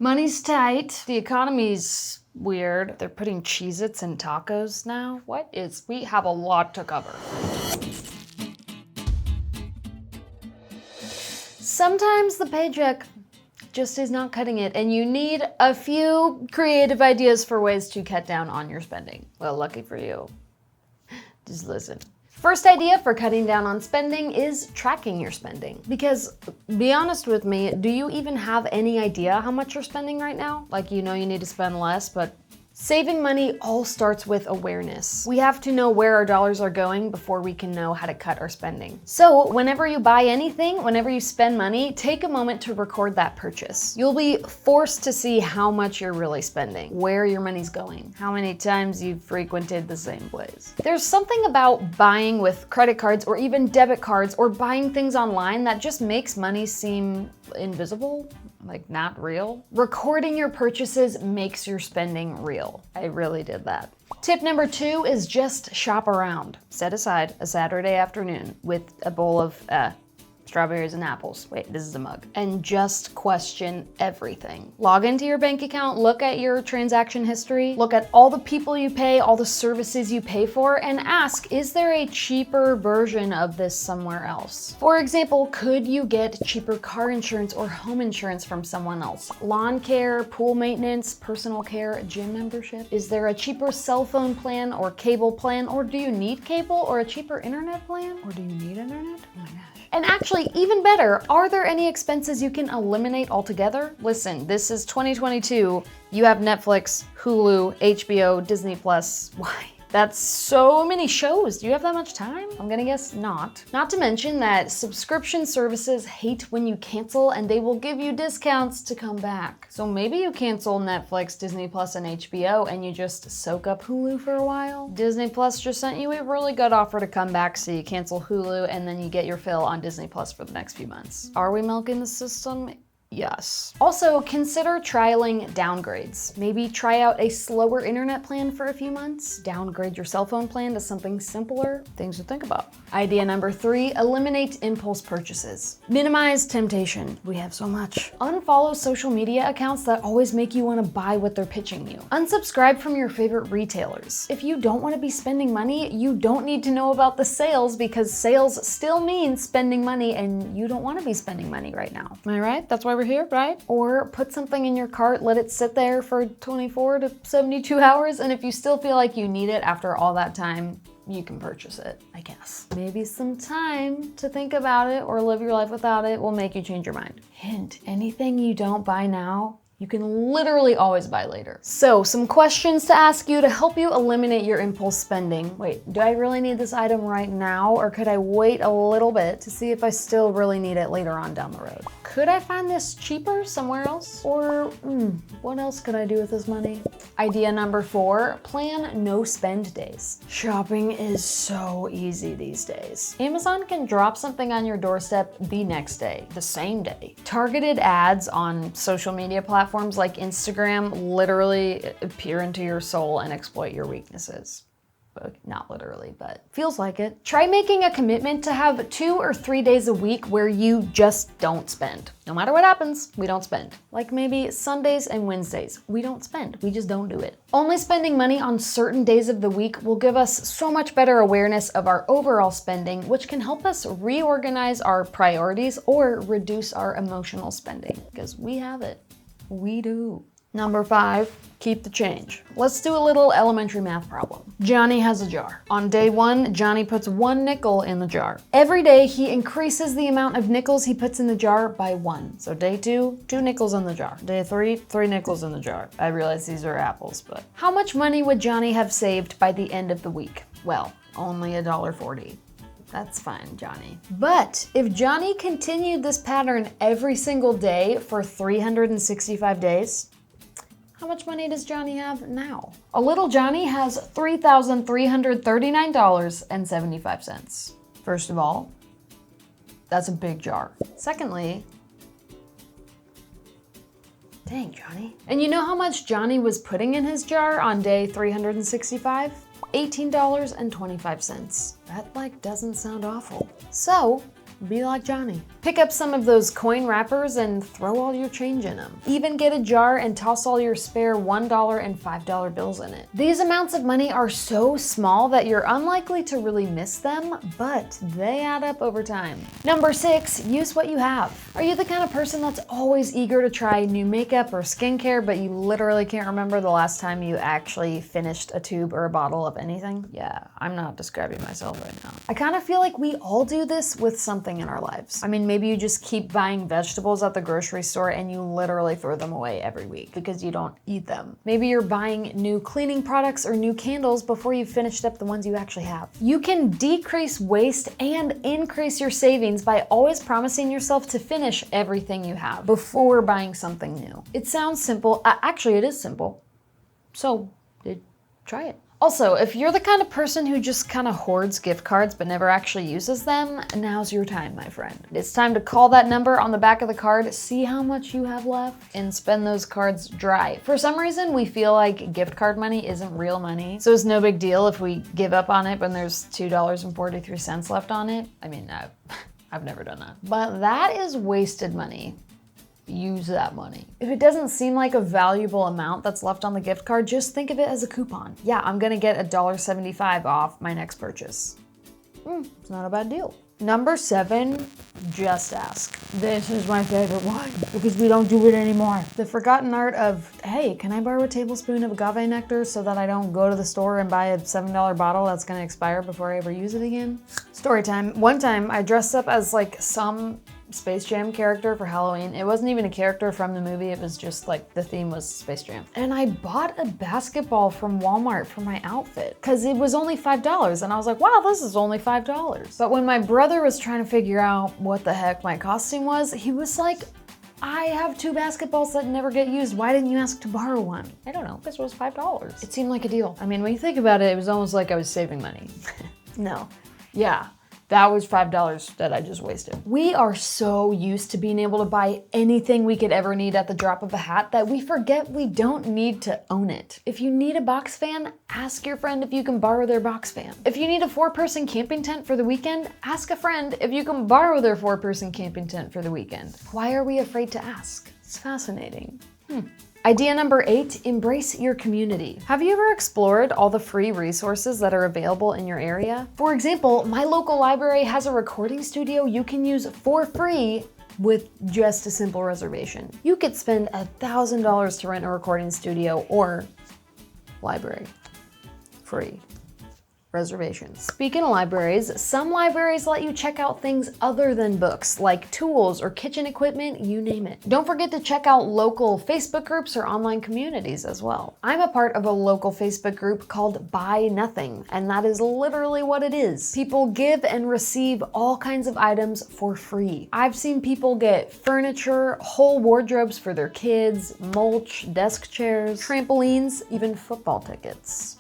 Money's tight. The economy's weird. They're putting Cheez-Its in tacos now. We have a lot to cover. Sometimes the paycheck just is not cutting it, and you need a few creative ideas for ways to cut down on your spending. Well, lucky for you. Just listen. First idea for cutting down on spending is tracking your spending. Because, be honest with me, do you even have any idea how much you're spending right now? Like, you know you need to spend less, but saving money all starts with awareness. We have to know where our dollars are going before we can know how to cut our spending. So whenever you buy anything, whenever you spend money, take a moment to record that purchase. You'll be forced to see how much you're really spending, where your money's going, how many times you've frequented the same place. There's something about buying with credit cards or even debit cards or buying things online that just makes money seem invisible. Like not real. Recording your purchases makes your spending real. I really did that. Tip number 2 is just shop around. Set aside a Saturday afternoon with a bowl of strawberries and apples. Wait, this is a mug. And just question everything. Log into your bank account, look at your transaction history, look at all the people you pay, all the services you pay for, and ask, is there a cheaper version of this somewhere else? For example, could you get cheaper car insurance or home insurance from someone else? Lawn care, pool maintenance, personal care, gym membership? Is there a cheaper cell phone plan or cable plan? Or do you need cable or a cheaper internet plan? Or do you need internet? Oh my gosh. And actually, even better, are there any expenses you can eliminate altogether? Listen, this is 2022. You have Netflix, Hulu, HBO, Disney Plus. Why? That's so many shows. Do you have that much time? I'm gonna guess not. Not to mention that subscription services hate when you cancel and they will give you discounts to come back. So maybe you cancel Netflix, Disney Plus, and HBO and you just soak up Hulu for a while. Disney Plus just sent you a really good offer to come back, so you cancel Hulu and then you get your fill on Disney Plus for the next few months. Are we milking the system? Yes. Also, consider trialing downgrades. Maybe try out a slower internet plan for a few months. Downgrade your cell phone plan to something simpler. Things to think about. Idea number 3, eliminate impulse purchases. Minimize temptation. We have so much. Unfollow social media accounts that always make you want to buy what they're pitching you. Unsubscribe from your favorite retailers. If you don't want to be spending money, you don't need to know about the sales, because sales still means spending money and you don't want to be spending money right now. Am I right? That's why we're here, right? Or put something in your cart, let it sit there for 24 to 72 hours, and if you still feel like you need it after all that time, you can purchase it, I guess. Maybe some time to think about it or live your life without it will make you change your mind. Hint, anything you don't buy now, you can literally always buy later. So, some questions to ask you to help you eliminate your impulse spending. Wait, do I really need this item right now, or could I wait a little bit to see if I still really need it later on down the road? Could I find this cheaper somewhere else? Or what else could I do with this money? Idea number 4, plan no spend days. Shopping is so easy these days. Amazon can drop something on your doorstep the next day, the same day. Targeted ads on social media platforms like Instagram literally peer into your soul and exploit your weaknesses. Not literally, but feels like it. Try making a commitment to have 2 or 3 days a week where you just don't spend. No matter what happens, we don't spend. Like maybe Sundays and Wednesdays, we don't spend, we just don't do it. Only spending money on certain days of the week will give us so much better awareness of our overall spending, which can help us reorganize our priorities or reduce our emotional spending, because we have it. We do. Number 5, keep the change. Let's do a little elementary math problem. Johnny has a jar. On day 1, Johnny puts 1 nickel in the jar. Every day, he increases the amount of nickels he puts in the jar by 1. So day 2, 2 nickels in the jar. Day 3, 3 nickels in the jar. I realize these are apples, but how much money would Johnny have saved by the end of the week? Well, only $1.40. That's fine, Johnny. But if Johnny continued this pattern every single day for 365 days, how much money does Johnny have now? A little Johnny has $3,339.75. First of all, that's a big jar. Secondly, dang, Johnny. And you know how much Johnny was putting in his jar on day 365? $18.25. That doesn't sound awful. So Be like Johnny. Pick up some of those coin wrappers and throw all your change in them. Even get a jar and toss all your spare $1 and $5 bills in it. These amounts of money are so small that you're unlikely to really miss them, but they add up over time. Number 6, use what you have. Are you the kind of person that's always eager to try new makeup or skincare, but you literally can't remember the last time you actually finished a tube or a bottle of anything? Yeah, I'm not describing myself right now. I kind of feel like we all do this with something in our lives. I mean, maybe you just keep buying vegetables at the grocery store and you literally throw them away every week because you don't eat them. Maybe you're buying new cleaning products or new candles before you've finished up the ones you actually have. You can decrease waste and increase your savings by always promising yourself to finish everything you have before buying something new. It sounds simple. Actually, it is simple. So, try it. Also, if you're the kind of person who just kind of hoards gift cards but never actually uses them, now's your time, my friend. It's time to call that number on the back of the card, see how much you have left, and spend those cards dry. For some reason, we feel like gift card money isn't real money, so it's no big deal if we give up on it when there's $2.43 left on it. I mean, I've never done that. But that is wasted money. Use that money. If it doesn't seem like a valuable amount that's left on the gift card, just think of it as a coupon. Yeah, I'm gonna get $1.75 off my next purchase. It's not a bad deal. Number 7, just ask. This is my favorite one because we don't do it anymore. The forgotten art of, hey, can I borrow a tablespoon of agave nectar so that I don't go to the store and buy a $7 bottle that's gonna expire before I ever use it again? Story time. One time I dressed up as like some Space Jam character for Halloween. It wasn't even a character from the movie, it was just like the theme was Space Jam. And I bought a basketball from Walmart for my outfit because it was only $5 and I was like, wow, this is only $5. But when my brother was trying to figure out what the heck my costume was, he was like, I have 2 basketballs that never get used. Why didn't you ask to borrow one? I don't know, because it was $5. It seemed like a deal. I mean, when you think about it, it was almost like I was saving money. No. Yeah. That was $5 that I just wasted. We are so used to being able to buy anything we could ever need at the drop of a hat that we forget we don't need to own it. If you need a box fan, ask your friend if you can borrow their box fan. If you need a 4-person camping tent for the weekend, ask a friend if you can borrow their 4-person camping tent for the weekend. Why are we afraid to ask? It's fascinating. Idea number 8, embrace your community. Have you ever explored all the free resources that are available in your area? For example, my local library has a recording studio you can use for free with just a simple reservation. You could spend $1,000 to rent a recording studio or library. Free. Reservations. Speaking of libraries, some libraries let you check out things other than books, like tools or kitchen equipment, you name it. Don't forget to check out local Facebook groups or online communities as well. I'm a part of a local Facebook group called Buy Nothing, and that is literally what it is. People give and receive all kinds of items for free. I've seen people get furniture, whole wardrobes for their kids, mulch, desk chairs, trampolines, even football tickets.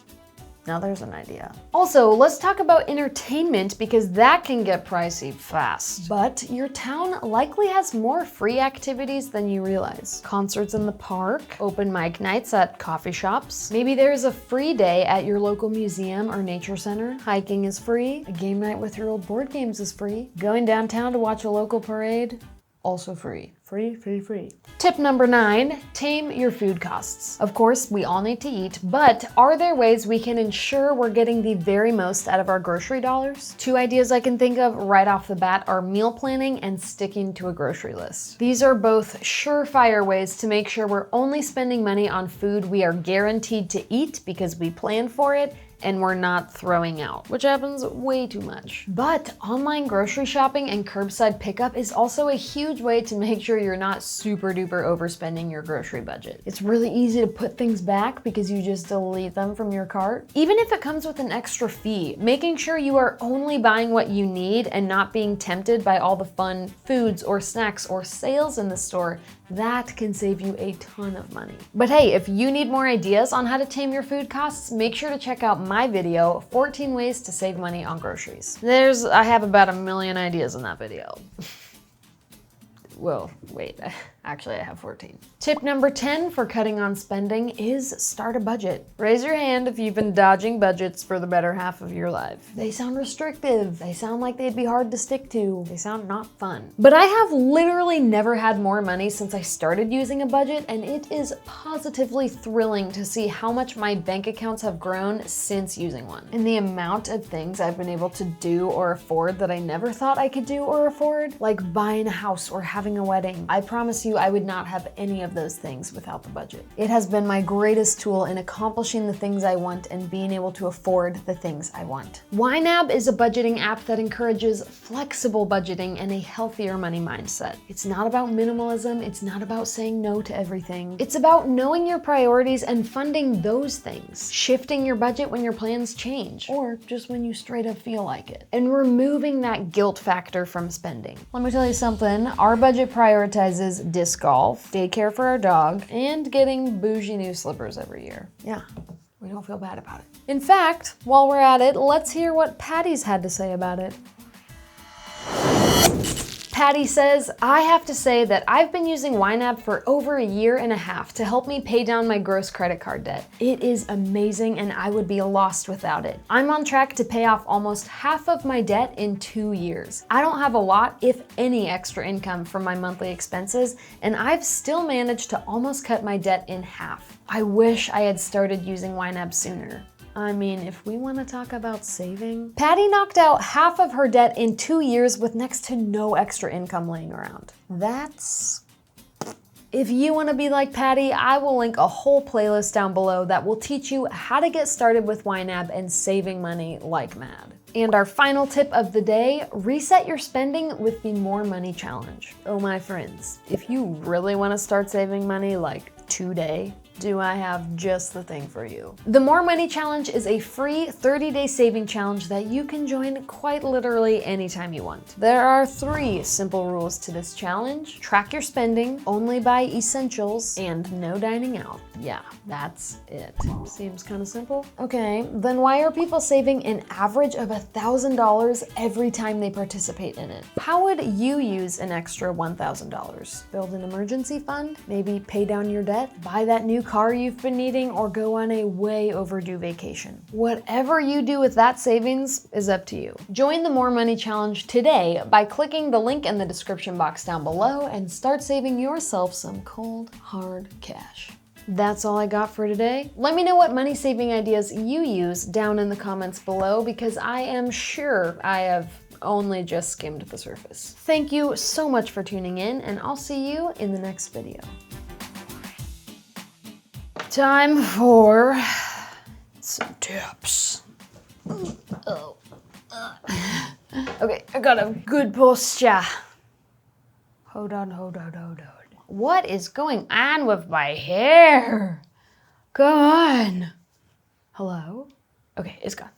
Now there's an idea. Also, let's talk about entertainment because that can get pricey fast. But your town likely has more free activities than you realize. Concerts in the park, open mic nights at coffee shops. Maybe there's a free day at your local museum or nature center. Hiking is free. A game night with your old board games is free. Going downtown to watch a local parade, also free. Free, free, free. Tip number 9, tame your food costs. Of course, we all need to eat, but are there ways we can ensure we're getting the very most out of our grocery dollars? 2 ideas I can think of right off the bat are meal planning and sticking to a grocery list. These are both surefire ways to make sure we're only spending money on food we are guaranteed to eat because we planned for it and we're not throwing out, which happens way too much. But online grocery shopping and curbside pickup is also a huge way to make sure you're not super duper overspending your grocery budget. It's really easy to put things back because you just delete them from your cart. Even if it comes with an extra fee, making sure you are only buying what you need and not being tempted by all the fun foods or snacks or sales in the store, that can save you a ton of money. But hey, if you need more ideas on how to tame your food costs, make sure to check out my video, 14 ways to save money on groceries. I have about 1 million ideas in that video. Well, wait. Actually, I have 14. Tip number 10 for cutting on spending is start a budget. Raise your hand if you've been dodging budgets for the better half of your life. They sound restrictive. They sound like they'd be hard to stick to. They sound not fun. But I have literally never had more money since I started using a budget, and it is positively thrilling to see how much my bank accounts have grown since using one. And the amount of things I've been able to do or afford that I never thought I could do or afford, like buying a house or having a wedding. I promise you I would not have any of those things without the budget. It has been my greatest tool in accomplishing the things I want and being able to afford the things I want. YNAB is a budgeting app that encourages flexible budgeting and a healthier money mindset. It's not about minimalism, it's not about saying no to everything. It's about knowing your priorities and funding those things, shifting your budget when your plans change, or just when you straight up feel like it, and removing that guilt factor from spending. Let me tell you something, our budget prioritizes disc golf, daycare for our dog, and getting bougie new slippers every year. Yeah, we don't feel bad about it. In fact, while we're at it, let's hear what Patty's had to say about it. Patty says, I have to say that I've been using YNAB for over a year and a half to help me pay down my gross credit card debt. It is amazing and I would be lost without it. I'm on track to pay off almost half of my debt in 2 years. I don't have a lot, if any, extra income from my monthly expenses, and I've still managed to almost cut my debt in half. I wish I had started using YNAB sooner. I mean, if we want to talk about saving. Patty knocked out half of her debt in 2 years with next to no extra income laying around. That's... If you want to be like Patty, I will link a whole playlist down below that will teach you how to get started with YNAB and saving money like mad. And our final tip of the day, reset your spending with the More Money Challenge. Oh my friends, if you really want to start saving money like today, do I have just the thing for you. The More Money Challenge is a free 30-day saving challenge that you can join quite literally anytime you want. There are 3 simple rules to this challenge. Track your spending, only buy essentials, and no dining out. Yeah, that's it. Seems kind of simple. Okay, then why are people saving an average of $1,000 every time they participate in it? How would you use an extra $1,000? Build an emergency fund? Maybe pay down your debt? Buy that new car you've been needing, or go on a way overdue vacation? Whatever you do with that savings is up to you. Join the More Money Challenge today by clicking the link in the description box down below and start saving yourself some cold, hard cash. That's all I got for today. Let me know what money saving ideas you use down in the comments below, because I am sure I have only just skimmed the surface. Thank you so much for tuning in, and I'll see you in the next video. Time for some tips. Oh. Okay, I got a good posture. Hold on. What is going on with my hair? Come on. Hello? Okay, it's gone.